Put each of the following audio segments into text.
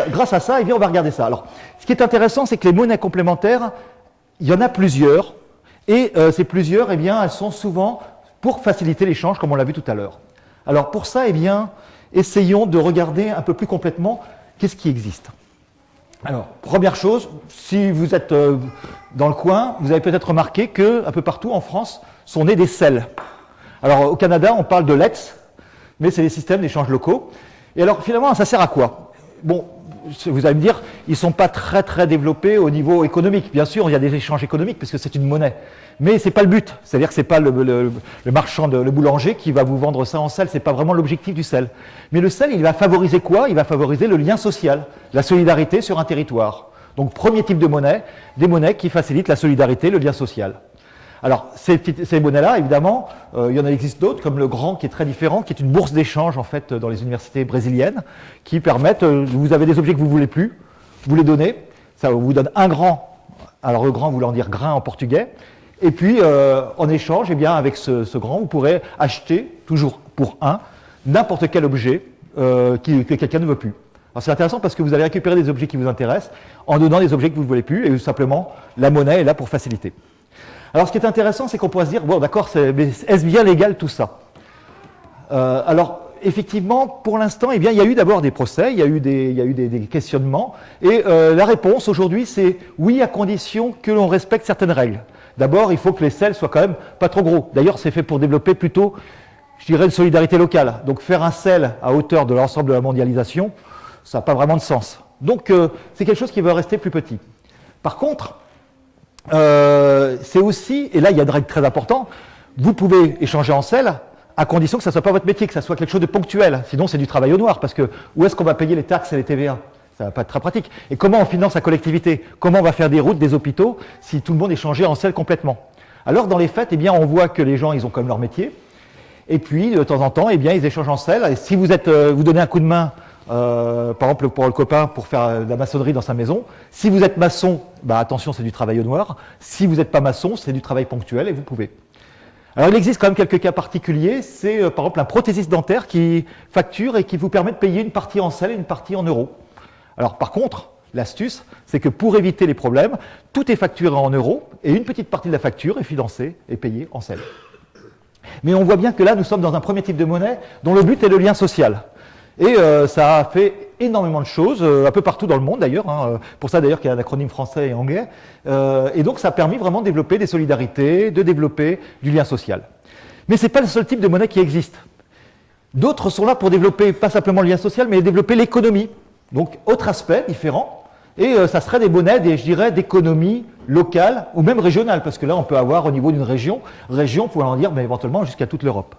grâce à ça, eh bien, on va regarder ça. Alors, ce qui est intéressant, c'est que les monnaies complémentaires, il y en a plusieurs, et ces plusieurs, eh bien, elles sont souvent pour faciliter l'échange, comme on l'a vu tout à l'heure. Alors, pour ça, eh bien, essayons de regarder un peu plus complètement qu'est-ce qui existe. Alors, première chose, si vous êtes dans le coin, vous avez peut-être remarqué qu'un peu partout en France sont nés des CEL. Alors, au Canada, on parle de LETS, mais c'est des systèmes d'échange locaux. Et alors, finalement, ça sert à quoi? Bon, vous allez me dire, ils ne sont pas très développés au niveau économique. Bien sûr, il y a des échanges économiques, parce que c'est une monnaie. Mais ce n'est pas le but. C'est-à-dire que ce n'est pas le marchand, le boulanger qui va vous vendre ça en CEL. Ce n'est pas vraiment l'objectif du CEL. Mais le CEL, il va favoriser quoi? Il va favoriser le lien social, la solidarité sur un territoire. Donc, premier type de monnaie, des monnaies qui facilitent la solidarité, le lien social. Alors, ces monnaies-là, évidemment, il y en existe d'autres, comme le Grand, qui est très différent, qui est une bourse d'échange, en fait, dans les universités brésiliennes, qui permettent, vous avez des objets que vous ne voulez plus, vous les donnez, ça vous donne un grand, alors le grand voulant dire grain en portugais, et puis, en échange, eh bien, avec ce grand, vous pourrez acheter, toujours pour un, n'importe quel objet que quelqu'un ne veut plus. Alors, c'est intéressant parce que vous allez récupérer des objets qui vous intéressent, en donnant des objets que vous ne voulez plus, et tout simplement, la monnaie est là pour faciliter. Alors, ce qui est intéressant, c'est qu'on pourrait se dire, bon, d'accord, est-ce bien légal tout ça? Alors, effectivement, pour l'instant, eh bien, il y a eu d'abord des procès, il y a eu des questionnements, et la réponse aujourd'hui, c'est oui, à condition que l'on respecte certaines règles. D'abord, il faut que les CEL soient quand même pas trop gros. D'ailleurs, c'est fait pour développer plutôt, je dirais, une solidarité locale. Donc, faire un CEL à hauteur de l'ensemble de la mondialisation, ça n'a pas vraiment de sens. Donc, c'est quelque chose qui va rester plus petit. Par contre, c'est aussi, et là il y a une règle très importante, vous pouvez échanger en CEL à condition que ça ne soit pas votre métier, que ça soit quelque chose de ponctuel. Sinon c'est du travail au noir, parce que où est-ce qu'on va payer les taxes et les TVA? Ça ne va pas être très pratique. Et comment on finance la collectivité? Comment on va faire des routes, des hôpitaux, si tout le monde échangeait en CEL complètement? Alors dans les faits, eh bien, on voit que les gens ils ont quand même leur métier, et puis de temps en temps, eh bien, ils échangent en CEL. Et si vous donnez un coup de main, par exemple pour le copain pour faire de la maçonnerie dans sa maison, si vous êtes maçon, bah attention, c'est du travail au noir. Si vous n'êtes pas maçon, c'est du travail ponctuel et vous pouvez. Alors il existe quand même quelques cas particuliers, c'est par exemple un prothésiste dentaire qui facture et qui vous permet de payer une partie en CEL et une partie en euros. Alors par contre, l'astuce, c'est que pour éviter les problèmes, tout est facturé en euros et une petite partie de la facture est financée et payée en CEL. Mais on voit bien que là, nous sommes dans un premier type de monnaie dont le but est le lien social. Et ça a fait énormément de choses, un peu partout dans le monde d'ailleurs, hein, pour ça d'ailleurs qu'il y a un acronyme français et anglais, et donc ça a permis vraiment de développer des solidarités, de développer du lien social. Mais ce n'est pas le seul type de monnaie qui existe. D'autres sont là pour développer pas simplement le lien social, mais développer l'économie. Donc autre aspect différent, et ça serait des monnaies, je dirais, d'économie locale ou même régionale, parce que là on peut avoir au niveau d'une région pouvant en dire mais éventuellement jusqu'à toute l'Europe.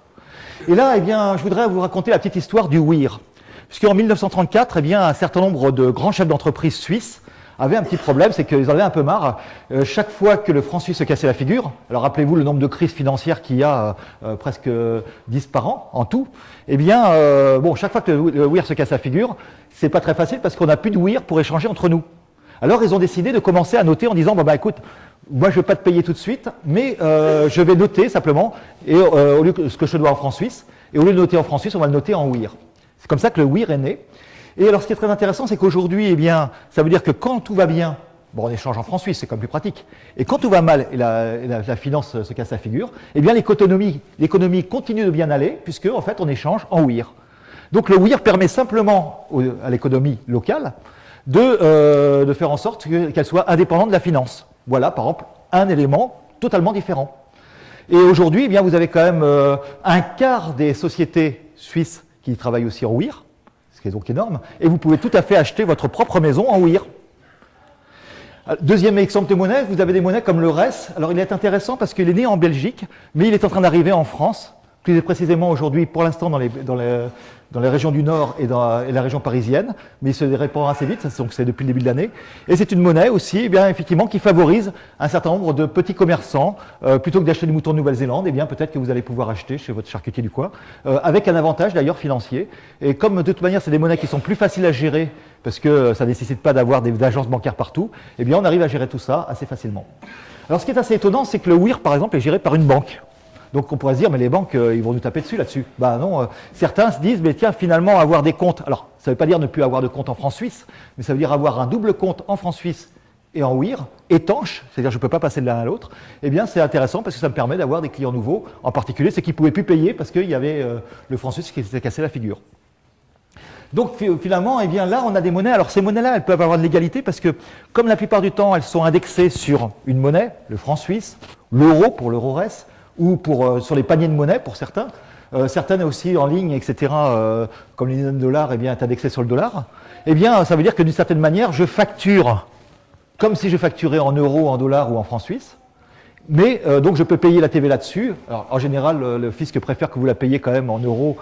Et là, eh bien, je voudrais vous raconter la petite histoire du WIR. Puisqu'en 1934, eh bien, un certain nombre de grands chefs d'entreprise suisses avaient un petit problème, c'est qu'ils en avaient un peu marre. Chaque fois que le franc suisse se cassait la figure, alors rappelez-vous le nombre de crises financières qu'il y a, presque 10 par an en tout, eh bien, bon, chaque fois que le WIR se casse la figure, c'est pas très facile parce qu'on n'a plus de WIR pour échanger entre nous. Alors, ils ont décidé de commencer à noter en disant, bah écoute, moi je ne vais pas te payer tout de suite, mais je vais noter simplement, et au lieu de ce que je dois en francs suisses, et au lieu de noter en francs suisses, on va le noter en WIR. C'est comme ça que le WIR est né. Et alors ce qui est très intéressant, c'est qu'aujourd'hui, eh bien, ça veut dire que quand tout va bien, bon, on échange en francs suisses, c'est quand même plus pratique. Et quand tout va mal et la finance se casse la figure, eh bien l'économie continue de bien aller, puisque en fait on échange en WIR. Donc le WIR permet simplement à l'économie locale de faire en sorte qu'elle soit indépendante de la finance. Voilà, par exemple, un élément totalement différent. Et aujourd'hui, eh bien, vous avez quand même un quart des sociétés suisses qui travaillent aussi en WIR, ce qui est donc énorme, et vous pouvez tout à fait acheter votre propre maison en WIR. Deuxième exemple de monnaie, vous avez des monnaies comme le RES. Alors il est intéressant parce qu'il est né en Belgique, mais il est en train d'arriver en France, plus précisément aujourd'hui, pour l'instant dans les régions du Nord et la région parisienne, mais il se répand assez vite, donc c'est depuis le début de l'année. Et c'est une monnaie aussi, eh bien, effectivement, qui favorise un certain nombre de petits commerçants. Plutôt que d'acheter des moutons de Nouvelle-Zélande, eh bien, peut-être que vous allez pouvoir acheter chez votre charcutier du coin, avec un avantage d'ailleurs financier. Et comme de toute manière, c'est des monnaies qui sont plus faciles à gérer, parce que ça ne nécessite pas d'avoir des agences bancaires partout, eh bien, on arrive à gérer tout ça assez facilement. Alors, ce qui est assez étonnant, c'est que le WIR, par exemple, est géré par une banque. Donc on pourrait se dire, mais les banques, ils vont nous taper dessus là-dessus. Bah non, certains se disent, mais tiens, finalement, avoir des comptes, alors ça ne veut pas dire ne plus avoir de compte en francs suisses, mais ça veut dire avoir un double compte en francs suisses et en WIR, étanche, c'est-à-dire je ne peux pas passer de l'un à l'autre, eh bien c'est intéressant parce que ça me permet d'avoir des clients nouveaux, en particulier ceux qui ne pouvaient plus payer parce qu'il y avait le franc suisse qui s'était cassé la figure. Donc finalement, eh bien, là, on a des monnaies. Alors ces monnaies-là, elles peuvent avoir de l'égalité parce que, comme la plupart du temps, elles sont indexées sur une monnaie, le franc suisse, l'euro pour l'euro-RES, ou sur les paniers de monnaie pour certains. Certaines aussi en ligne, etc., comme les $, eh bien, est indexé sur le dollar. Eh bien, ça veut dire que d'une certaine manière, je facture comme si je facturais en euros, en dollars ou en francs suisses. Mais donc je peux payer la TVA là-dessus. Alors en général, le fisc préfère que vous la payiez quand même en euros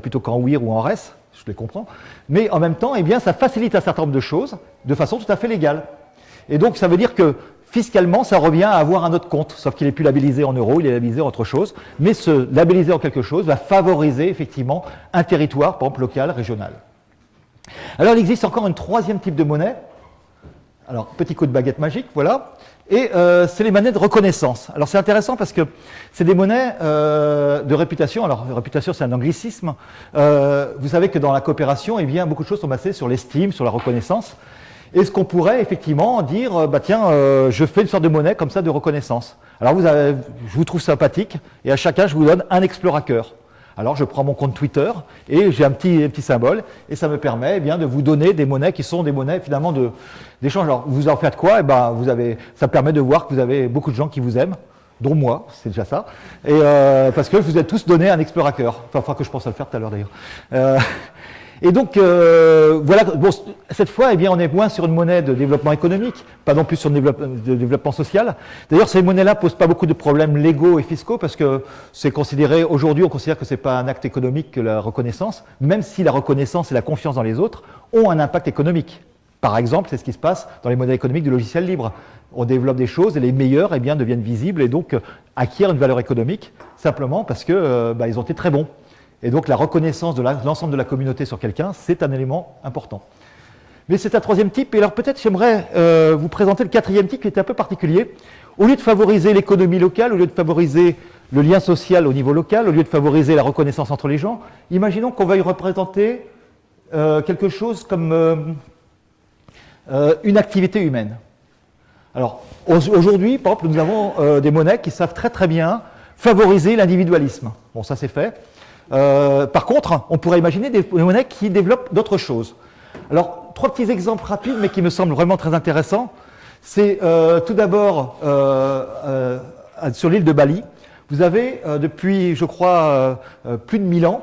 plutôt qu'en WIR ou en RES, je les comprends. Mais en même temps, eh bien, ça facilite un certain nombre de choses de façon tout à fait légale. Et donc ça veut dire que fiscalement, ça revient à avoir un autre compte, sauf qu'il n'est plus labellisé en euros, il est labellisé en autre chose. Mais se labelliser en quelque chose va favoriser effectivement un territoire, par exemple local, régional. Alors il existe encore un troisième type de monnaie. Alors, petit coup de baguette magique, voilà. Et c'est les monnaies de reconnaissance. Alors, c'est intéressant parce que c'est des monnaies de réputation. Alors, réputation, c'est un anglicisme. Vous savez que dans la coopération, eh bien, beaucoup de choses sont basées sur l'estime, sur la reconnaissance. Et ce qu'on pourrait effectivement dire, bah tiens, je fais une sorte de monnaie comme ça de reconnaissance. Alors, je vous trouve sympathique et à chacun, je vous donne un explorateur. Alors je prends mon compte Twitter et j'ai un petit symbole et ça me permet eh bien, de vous donner des monnaies qui sont des monnaies finalement d'échange. Alors vous en faites quoi? Eh ben, ça permet de voir que vous avez beaucoup de gens qui vous aiment, dont moi, c'est déjà ça, et, parce que vous êtes tous donné un explorateur. Enfin, que je pense à le faire tout à l'heure d'ailleurs. Et donc, voilà, bon, cette fois, eh bien, on est moins sur une monnaie de développement économique, pas non plus sur de développement social. D'ailleurs, ces monnaies-là ne posent pas beaucoup de problèmes légaux et fiscaux parce que c'est considéré, aujourd'hui, on considère que ce n'est pas un acte économique que la reconnaissance, même si la reconnaissance et la confiance dans les autres ont un impact économique. Par exemple, c'est ce qui se passe dans les modèles économiques du logiciel libre. On développe des choses et les meilleurs eh bien, deviennent visibles et donc acquièrent une valeur économique simplement parce que ils ont été très bons. Et donc la reconnaissance de l'ensemble de la communauté sur quelqu'un, c'est un élément important. Mais c'est un troisième type, et alors peut-être j'aimerais vous présenter le quatrième type qui est un peu particulier. Au lieu de favoriser l'économie locale, au lieu de favoriser le lien social au niveau local, au lieu de favoriser la reconnaissance entre les gens, imaginons qu'on veuille représenter quelque chose comme une activité humaine. Alors aujourd'hui, par exemple, nous avons des monnaies qui savent très très bien favoriser l'individualisme. Bon, ça c'est fait. Par contre, on pourrait imaginer des monnaies qui développent d'autres choses. Alors, trois petits exemples rapides, mais qui me semblent vraiment très intéressants. C'est tout d'abord, sur l'île de Bali, vous avez depuis, je crois, plus de 1000 ans,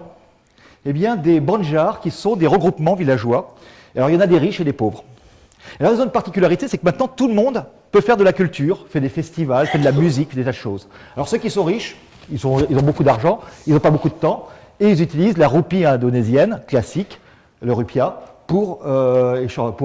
eh bien, des banjars qui sont des regroupements villageois. Alors, il y en a des riches et des pauvres. Et la raison de particularité, c'est que maintenant, tout le monde peut faire de la culture, fait des festivals, fait de la musique, fait des tas de choses. Alors, ceux qui sont riches, ils ont beaucoup d'argent, ils n'ont pas beaucoup de temps, et ils utilisent la roupie indonésienne classique, le rupiah, pour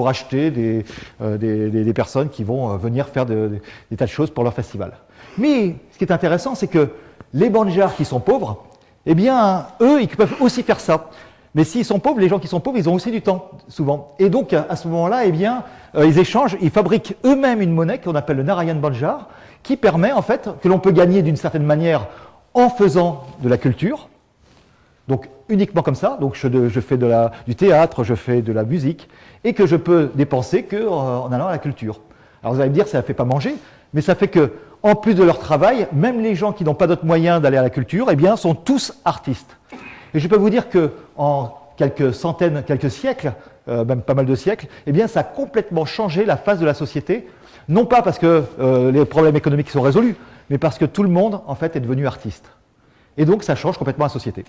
acheter des personnes qui vont venir faire des tas de choses pour leur festival. Mais ce qui est intéressant, c'est que les banjars qui sont pauvres, eh bien, eux, ils peuvent aussi faire ça. Mais s'ils sont pauvres, les gens qui sont pauvres, ils ont aussi du temps, souvent. Et donc, à ce moment-là, eh bien, ils échangent, ils fabriquent eux-mêmes une monnaie qu'on appelle le Narayan Banjar, qui permet, en fait, que l'on peut gagner d'une certaine manière en faisant de la culture, donc uniquement comme ça, donc je fais du théâtre, je fais de la musique, et que je peux dépenser qu'en allant à la culture. Alors vous allez me dire, ça ne fait pas manger, mais ça fait que, en plus de leur travail, même les gens qui n'ont pas d'autres moyens d'aller à la culture, eh bien, sont tous artistes. Et je peux vous dire qu'en quelques centaines, quelques siècles, même pas mal de siècles, eh bien, ça a complètement changé la face de la société, non pas parce que les problèmes économiques sont résolus, mais parce que tout le monde, en fait, est devenu artiste. Et donc, ça change complètement la société.